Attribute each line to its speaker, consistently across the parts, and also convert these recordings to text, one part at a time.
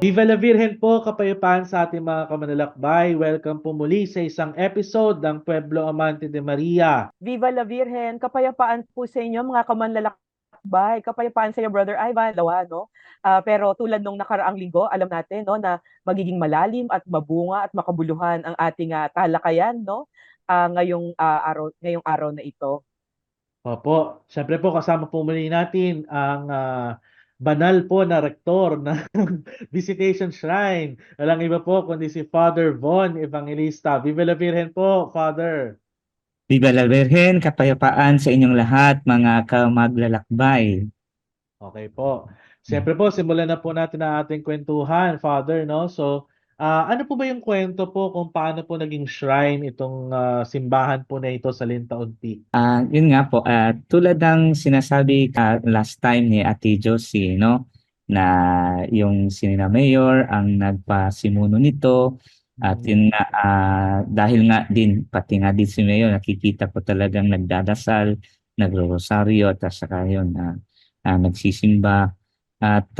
Speaker 1: Viva la Virgen po, kapayapaan sa ating mga kamanlalakbay. Welcome po muli sa isang episode ng Pueblo Amante de Maria.
Speaker 2: Viva la Virgen, kapayapaan po sa inyo mga kamanlalakbay, kapayapaan sa iyo Brother Ivan, lawa, no? Pero tulad nung nakaraang linggo, alam natin no na magiging malalim at mabunga at makabuluhan ang ating talakayan no ngayong araw na ito.
Speaker 1: Opo, syempre po kasama po muli natin ang banal po na rektor ng Visitation Shrine. Walang iba po kundi si Father Von Evangelista. Viva la Virgen po, Father.
Speaker 3: Viva la Virgen, kapayapaan sa inyong lahat, mga kamaglalakbay.
Speaker 1: Okay po. Siyempre po, simulan na po natin ang ating kwentuhan, Father, no? So, ano po ba yung kwento po kung paano po naging shrine itong simbahan po na ito sa Lintaunti?
Speaker 3: Yun nga po, tulad ng sinasabi last time ni Ate Josie, no? Na yung sinina mayor ang nagpasimuno nito. At yun nga, dahil nga din, pati nga din si mayor, nakikita ko talagang nagdadasal, nagro-rosaryo, at saka yun, nagsisimba. At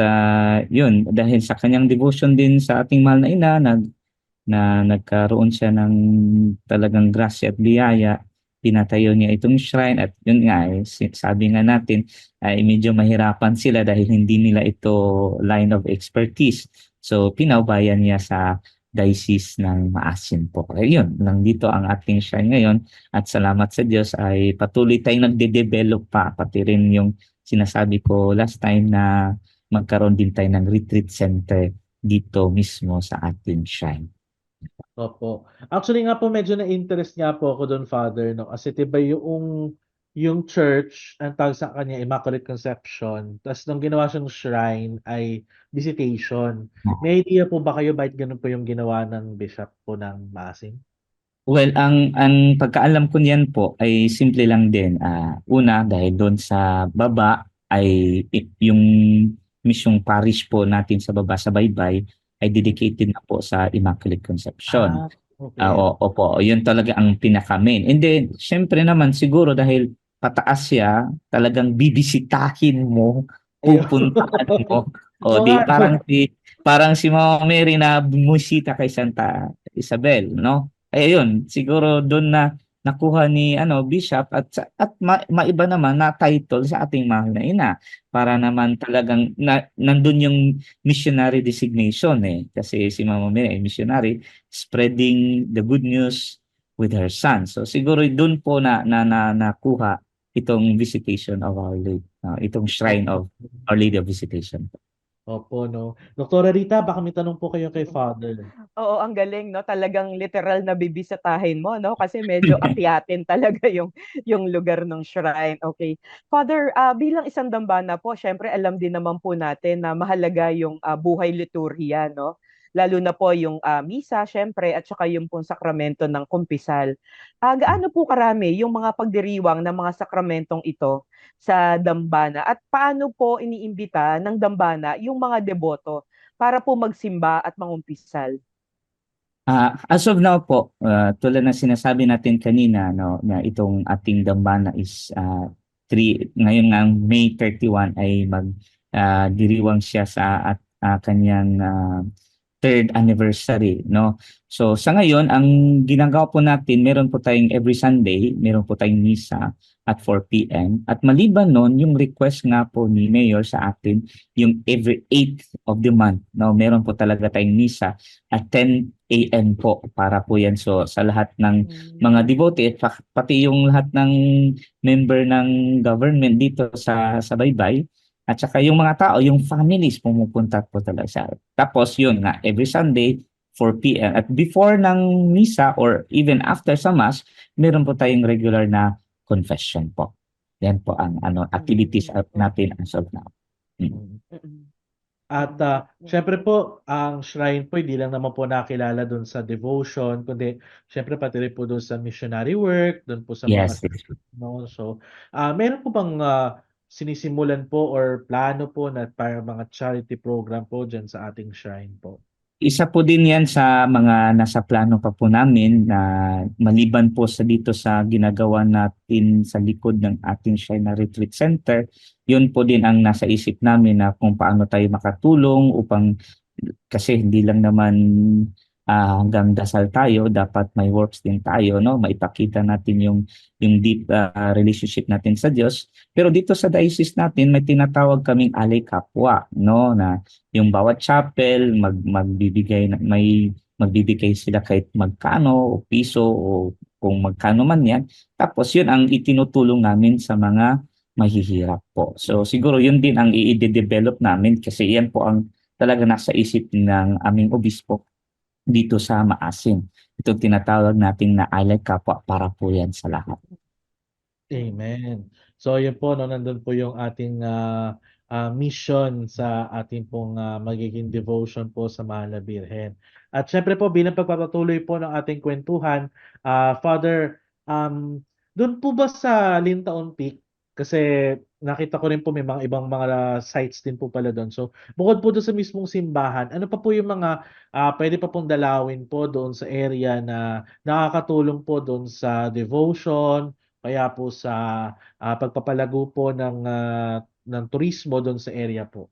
Speaker 3: yun, dahil sa kanyang devotion din sa ating mahal na ina, nagkaroon siya ng talagang grasya at biyaya, pinatayo niya itong shrine. At yun nga, sabi nga natin, ay medyo mahirapan sila dahil hindi nila ito line of expertise. So pinaubayan niya sa Diocese ng Maasin po. Ayun, lang dito ang ating shrine ngayon. At salamat sa Diyos ay patuloy tayong nagde-develop pa. Pati rin yung sinasabi ko last time na magkaroon din tayo ng retreat center dito mismo sa ating shrine.
Speaker 1: Opo. Actually nga po medyo na-interest nga po ako doon, Father, no? Kasi 'di ba yung church, ang tawag sa kanya Immaculate Conception, tapos nung ginawa siyang shrine ay Visitation. May idea po ba kayo bakit ganun po yung ginawa ng bishop po ng Maasin?
Speaker 3: Well, ang pagkaalam ko niyan po ay simple lang din. Una, dahil doon sa baba ay yung misyong parish po natin sa baba sa Baybay ay dedicated na po sa Immaculate Conception.
Speaker 1: Okay.
Speaker 3: Opo, yun talaga ang pinaka-main. And then, syempre naman siguro dahil pataas siya, talagang bibisitahin mo,
Speaker 1: Ayun.
Speaker 3: pupuntahan mo. O
Speaker 1: Oo
Speaker 3: di
Speaker 1: nga, no?
Speaker 3: parang si Mama Mary na bumisita kay Santa Isabel, no? Ay ayun, siguro doon na nakuha ni bishop at maiba naman na title sa ating mahal na ina para naman talagang nandun yung missionary designation kasi si Mama Mary ay missionary spreading the good news with her son. So siguro doon po na nakuha itong Visitation of Our Lady, itong Shrine of Our Lady of Visitation.
Speaker 1: Opo, no. Doktora Rita, baka may tanong po kayo kay Father.
Speaker 2: Oo, ang galing no, talagang literal na bibisitahin mo no kasi medyo akyatin talaga yung lugar ng shrine. Okay. Father, bilang isang dambana po, syempre alam din naman po natin na mahalaga yung buhay liturhiya no. Lalo na po yung misa, syempre, at saka yung pong sakramento ng kumpisal. Gaano po karami yung mga pagdiriwang ng mga sakramentong ito sa dambana? At paano po iniimbita ng dambana yung mga deboto para po magsimba at mangumpisal?
Speaker 3: As of now po, tulad ng sinasabi natin kanina, no, na itong ating dambana is ngayon ng May 31 ay diriwang siya sa kanyang third anniversary, no. So sa ngayon, ang ginagawa po natin, meron po tayong every Sunday, meron po tayong misa at 4 p.m. At maliban noon, yung request nga po ni Mayor sa atin, yung every 8th of the month, no, meron po talaga tayong misa at 10 a.m. po para po yan. So sa lahat ng mga devotee, pati yung lahat ng member ng government dito sa Baybay, at saka yung mga tao, yung families pumupunta po talaga sa. Tapos yun nga, every Sunday, 4 p.m. At before ng misa or even after sa mass, meron po tayong regular na confession po. Yan po ang activities natin as of now.
Speaker 1: At syempre po, ang shrine po, hindi lang naman po nakilala doon sa devotion, kundi syempre pati rin po doon sa missionary work, doon po sa mga
Speaker 3: Yes.
Speaker 1: no. So, meron po bang sinisimulan po or plano po na para mga charity program po dyan sa ating shrine po?
Speaker 3: Isa po din yan sa mga nasa plano pa po namin na maliban po dito sa ginagawa natin sa likod ng ating Shrine na Retreat Center, yun po din ang nasa isip namin na kung paano tayo makatulong upang kasi hindi lang naman hanggang dasal tayo, dapat may works din tayo, no? Maipakita natin yung deep relationship natin sa Diyos. Pero dito sa diocese natin, may tinatawag kaming alay kapwa, no? Na yung bawat chapel magbibigay sila kahit magkano o piso o kung magkano man yan. Tapos yun ang itinutulong namin sa mga mahihirap po. So siguro yun din ang i-develop namin kasi yan po ang talaga nasa isip ng aming obispo dito sa Maasin. Ito tinatawag nating na alay kapwa para po yan sa lahat.
Speaker 1: Amen. So yun po 'no, nandun po yung ating, mission sa ating pong, magiging devotion po sa Mahal na Birhen. At siyempre po bilang pagpapatuloy po ng ating kuwentuhan, Father, dun po ba sa Lintaon Peak, kasi nakita ko rin po may mga ibang mga sites din po pala dun. So bukod po dun sa mismong simbahan, ano pa po yung mga, puwede pa pong dalawin po doon sa area na nakakatulong po dun sa devotion, kaya po sa, pagpapalago po ng turismo dun sa area po?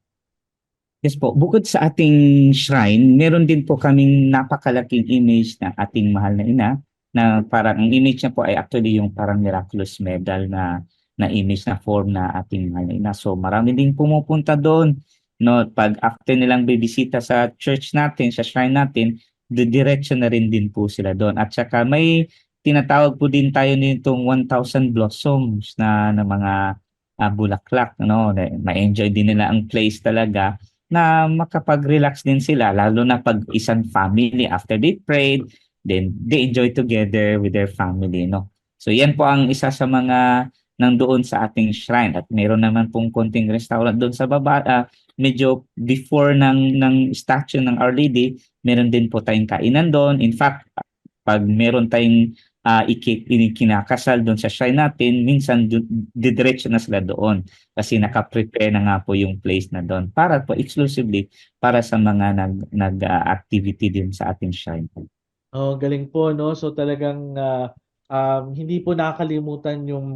Speaker 3: Yes po, bukod sa ating shrine, meron din po kaming napakalaking image ng ating mahal na ina na parang ang image niya po ay actually yung parang miraculous medal na image na form na ating mahal na ina. So marami ding pumupunta doon. No, pag after nilang bibisita sa church natin, sa shrine natin, diretso na rin din po sila doon. At saka may tinatawag po din tayo nitong 1,000 blossoms na mga bulaklak, no? Ma-enjoy din nila ang place talaga na makapag-relax din sila lalo na pag isang family after they prayed, then they enjoy together with their family, no? So yan po ang isa sa mga nandoon sa ating shrine at meron naman pong konting restaurant doon sa baba, medyo before ng statue ng Our Lady, meron din po tayong kainan doon. In fact, pag meron tayong kinakasal doon sa shrine natin, minsan didiretso na sila doon kasi naka-prepare na nga po yung place na doon para po exclusively para sa mga nag-activity din sa ating shrine.
Speaker 1: Oh, galing po 'no. So talagang, hindi po nakakalimutan yung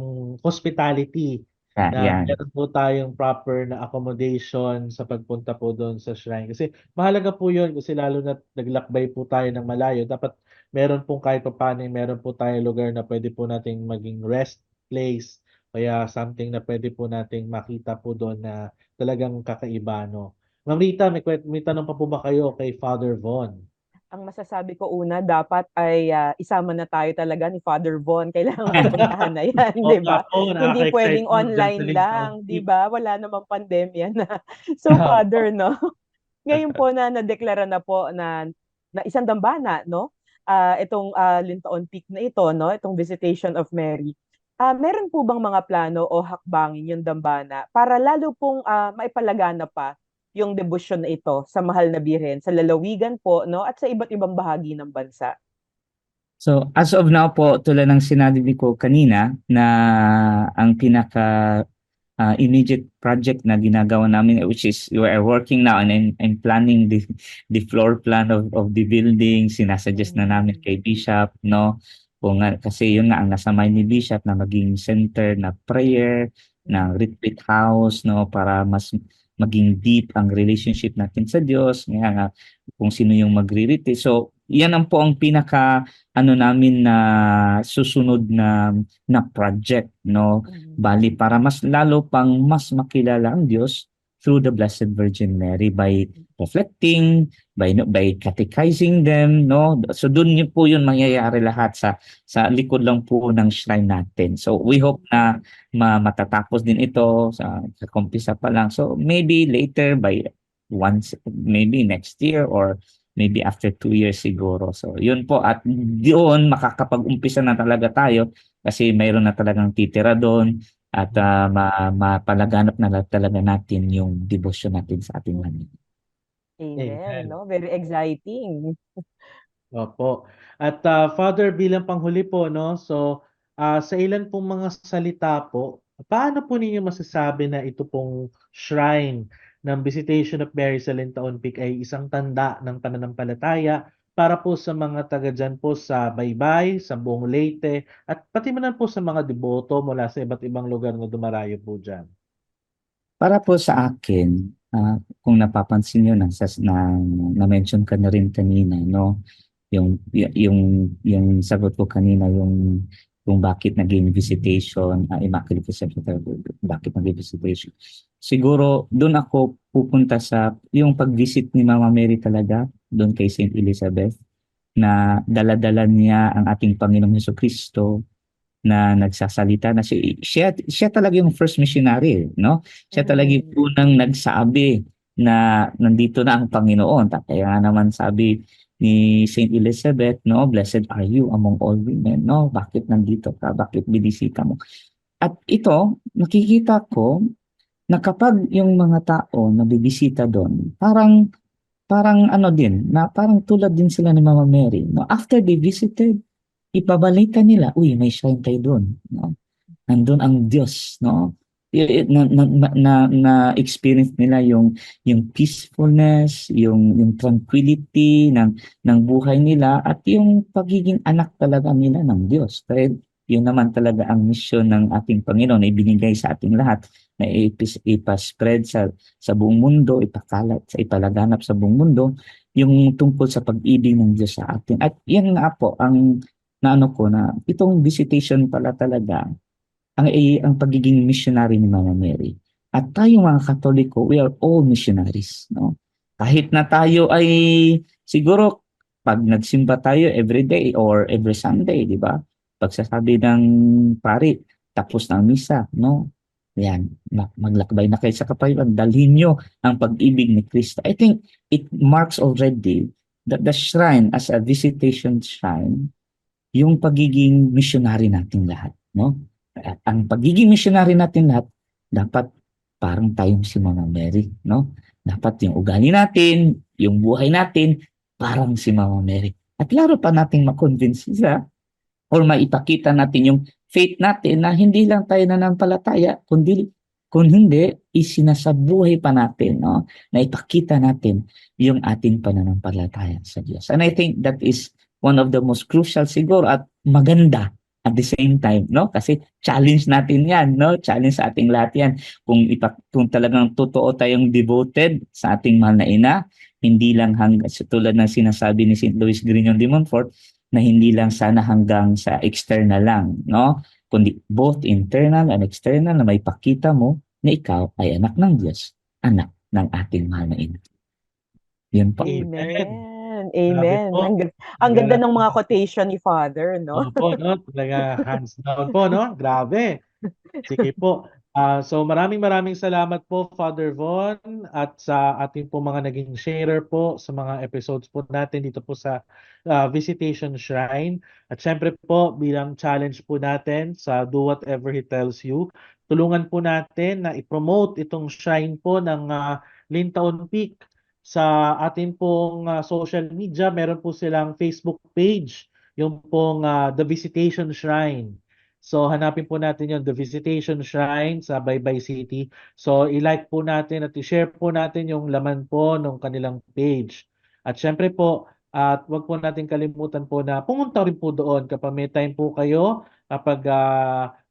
Speaker 1: hospitality na
Speaker 3: Yan.
Speaker 1: meron po tayong proper na accommodation sa pagpunta po dun sa shrine. Kasi mahalaga po yun kasi lalo na't naglakbay po tayo ng malayo, dapat meron pong kahit papaano meron po tayong lugar na puwede po nating maging rest place, kaya something na puwede po nating makita po dun na talagang kakaiba 'no. Ma'am Rita, may tanong pa po ba kayo kay Father Von?
Speaker 2: Ang masasabi ko una, dapat ay isama na tayo talaga ni Father Von. Kailangan mapuntahan na yan,
Speaker 1: Oo
Speaker 2: di
Speaker 1: nga
Speaker 2: ba?
Speaker 1: po,
Speaker 2: Hindi
Speaker 1: nakaka-excite
Speaker 2: pwedeng
Speaker 1: po diyan sa
Speaker 2: online
Speaker 1: Lintaon
Speaker 2: lang, di
Speaker 1: Peak.
Speaker 2: ba? Wala namang pandemya na. So,
Speaker 1: Opo.
Speaker 2: Father, no? Ngayon po na nadeklara na po na isang dambana, no? Itong Lintaon Peak na ito, no? Itong Visitation of Mary. Meron po bang mga plano o hakbangin yung dambana para lalo pong maipalagana pa yung debosyon na ito sa Mahal na Birhen sa lalawigan po, no? At sa iba't ibang bahagi ng bansa.
Speaker 3: So as of now po, tulad ng sinabi ko kanina na ang pinaka immediate project na ginagawa namin, which is we are working now and I'm planning the floor plan of the building. Sinasuggest na namin kay Bishop, no? Kung kasi yun nga ang nasa mind ni Bishop na maging center na prayer, ng retreat house, no? Para mas maging deep ang relationship natin sa Diyos. Nga nga, kung sino yung magre-retreat. So, yan ang po ang pinaka namin na susunod na project, no? Bali para mas lalo pang mas makilala ang Diyos through the Blessed Virgin Mary by reflecting, by catechizing them, no? So doon yun po yun mangyayari lahat sa likod lang po ng shrine natin. So we hope na matatapos din ito sa kumpisa pa lang. So maybe later by once, maybe next year or maybe after 2 years siguro. So yun po at doon makakapag-umpisa na talaga tayo kasi mayroon na talagang titira doon at mapalaganap na talaga natin yung devotion natin sa ating Manila.
Speaker 2: Amen,
Speaker 1: Amen.
Speaker 2: no? Very exciting.
Speaker 1: Opo. At, Father, bilang panghuli po 'no, so, sa ilan pong mga salita po, paano po ninyo masasabi na ito pong shrine ng Visitation of Mary sa Lintaon Peak ay isang tanda ng pananampalataya para po sa mga taga diyan po sa Baybay, sa buong Leyte, at pati man po sa mga deboto mula sa iba't ibang lugar na dumarayo po diyan?
Speaker 3: Para po sa akin, kung napapansin niyo na-mention ka na rin kanina, no? Yung sagot ko kanina, yung kung bakit naging visitation, Immaculate Conception, bakit naging visitation. Siguro, doon ako pupunta sa yung pag-visit ni Mama Mary talaga, doon kay Saint Elizabeth, na dala-dala niya ang ating Panginoong Hesukristo na nagsasalita na siya talaga yung first missionary, no? Siya talaga yung unang nagsabi na nandito na ang Panginoon. Kaya nga naman sabi ni Saint Elizabeth, no, blessed are you among all women, no? Bakit nandito ka? Bakit binisita mo? At ito, nakikita ko na kapag yung mga tao na bibisita doon, parang ano din, na parang tulad din sila ni Mama Mary, no? After they visited, ipabalita nila, uy, may shrine tayo doon, no? Nandun ang Diyos, no? Na experience nila yung peacefulness, yung tranquility ng buhay nila at yung pagiging anak talaga nila ng Diyos. Dahil yun naman talaga ang mission ng ating Panginoon na ibinigay sa ating lahat na ipaspread sa buong mundo, ipalaganap sa buong mundo yung tungkol sa pag-ibig ng Diyos sa atin. At yan nga po ang naano ko na itong visitation pala talaga ang pagiging missionary ni Mama Mary. At tayo mga Katoliko, we are all missionaries, no? Kahit na tayo ay siguro pag nagsimba tayo every day or every Sunday, di ba? Pagsasabi ng pari, tapos ng misa, no? Yan, maglakbay na kayo sa kapayapaan, dalhin nyo ang pag-ibig ni Kristo. I think it marks already that the shrine as a visitation shrine, yung pagiging missionary natin lahat, no? At ang pagiging missionary natin lahat, dapat parang tayong si Mama Mary, no? Dapat yung ugali natin, yung buhay natin, parang si Mama Mary. At laro pa nating makonvince sila or maipakita natin yung faith natin na hindi lang tayo nanampalataya, kung hindi, isinasabuhay pa natin, no? Na ipakita natin yung ating pananampalataya sa Diyos. And I think that is one of the most crucial siguro at maganda at the same time, no? Kasi challenge natin yan, no? Challenge sa ating lahat yan. Kung talagang totoo tayong devoted sa ating mahal na ina, hindi lang tulad ng sinasabi ni St. Louis Grignon de Montfort, na hindi lang sana hanggang sa external lang, no? Kundi both internal and external na may pakita mo na ikaw ay anak ng Diyos, anak ng ating mahal na ina. Yun po.
Speaker 2: Amen.
Speaker 1: Grabe
Speaker 2: Amen.
Speaker 1: po.
Speaker 2: Ang ganda ng mga quotation ni Father, no?
Speaker 1: Opo, no? Talaga hands down po, no? Grabe. Sige po. So maraming salamat po, Father Von, at sa ating po mga naging sharer po sa mga episodes po natin dito po sa Visitation Shrine. At syempre po, bilang challenge po natin sa Do Whatever He Tells You, tulungan po natin na i-promote itong shrine po ng Lintaon Peak sa ating pong social media. Meron po silang Facebook page, yung pong The Visitation Shrine. So hanapin po natin yung The Visitation Shrine sa Baybay City. So i-like po natin at i-share po natin yung laman po ng kanilang page. At syempre po, at wag po natin kalimutan po na pumunta rin po doon kapag may time po kayo, kapag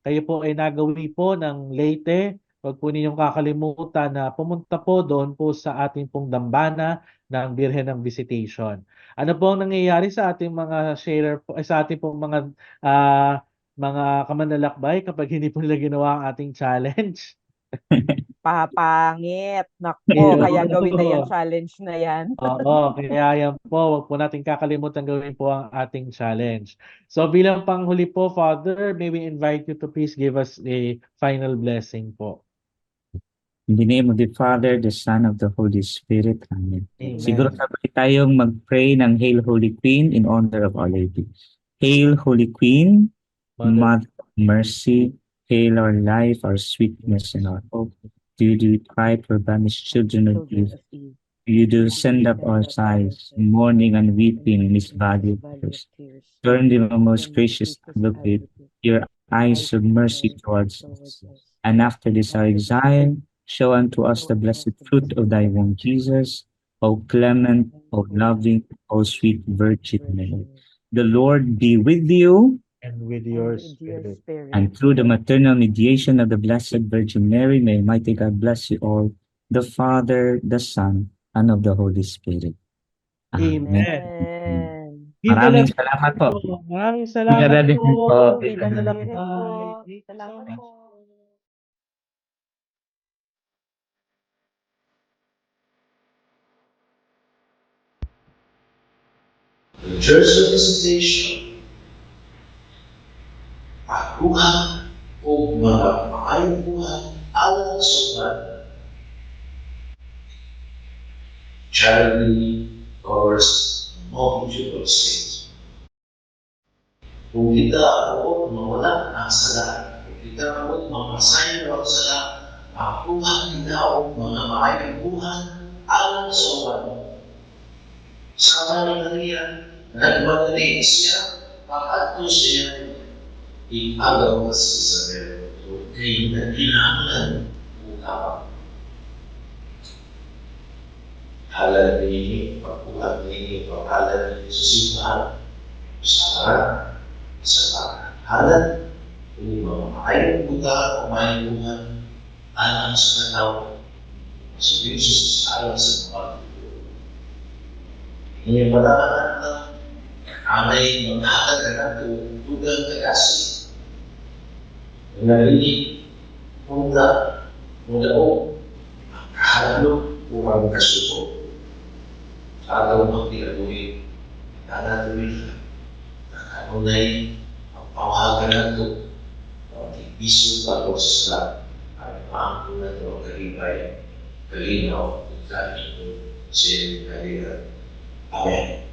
Speaker 1: kayo po ay nagawi po ng Leyte, wag po ninyong kakalimutan na pumunta po doon po sa ating pong dambana ng Birhen ng Visitation. Ano po ang nangyayari sa ating mga sharer po, sa ating pong mga kamanlalakbay kapag hindi po nila ginawa ang ating challenge?
Speaker 2: Papangit. Nako, kaya gawin na yung challenge na yan.
Speaker 1: Oo, kaya yan po, wag po natin kakalimutan gawin po ang ating challenge. So bilang panghuli po, Father, may we invite you to please give us a final blessing po.
Speaker 3: In the name of the Father, the Son, of the Holy Spirit. Amen.
Speaker 1: Amen.
Speaker 3: Siguro sabay tayong mag-pray ng Hail Holy Queen in honor of Our Lady. Hail Holy Queen, Mother of Mercy, hail our life, our sweetness, and our hope. Do you cry for banished children of Eve? You do send up our sighs, mourning and weeping in this valley of tears. Turn the most gracious advocate your eyes of mercy towards us. And after this our exile, show unto us the blessed fruit of thy womb, Jesus, O clement, O loving, O sweet Virgin Mary. The Lord be with you,
Speaker 1: and with your spirit.
Speaker 3: and through the maternal mediation of the Blessed Virgin Mary, may Almighty God bless you all, the Father, the Son, and of the Holy Spirit. Amen.
Speaker 2: Amen.
Speaker 3: Maraming salamat po.
Speaker 1: Maraming
Speaker 3: Kuya
Speaker 1: salamat
Speaker 3: Red
Speaker 1: po.
Speaker 3: po.
Speaker 2: Tita
Speaker 1: Salamat
Speaker 2: Mary
Speaker 1: po.
Speaker 2: po.
Speaker 1: Thank you so
Speaker 2: Salamat
Speaker 1: much.
Speaker 2: po.
Speaker 4: The church representation ang buhay o mga maayong buhay alang sa umat. Charity covers a multitude of sins. Kung kita ako mawala ng sala, kung kita ako mamasaya ng sala, ang buhay kita o mga maayong buhay alang sa umat. Sa kanalian, nagmadaling siya, pakatlo siya, ipagaw sa Isabel, kay nagkinahanglan utang. Halal ini, pagkulang ini, paghalal ini sa simbahan, sa harap, sa halal, ini mga maayong utang o maayong buhay, alang sa katao, sa Jesus, alang sa mga. Ini padanan amay maghatag ng tugang kagasi. Narinig, mula o kahalo upang kasuko. Araw magtiaduhin, nanatuloy na kanunay ang pawahagan nato ang ipiso para sa Islam ay maangko na ito ang kalibay, kalinaw, at kalinaw sa iyong kalinaw. Amen.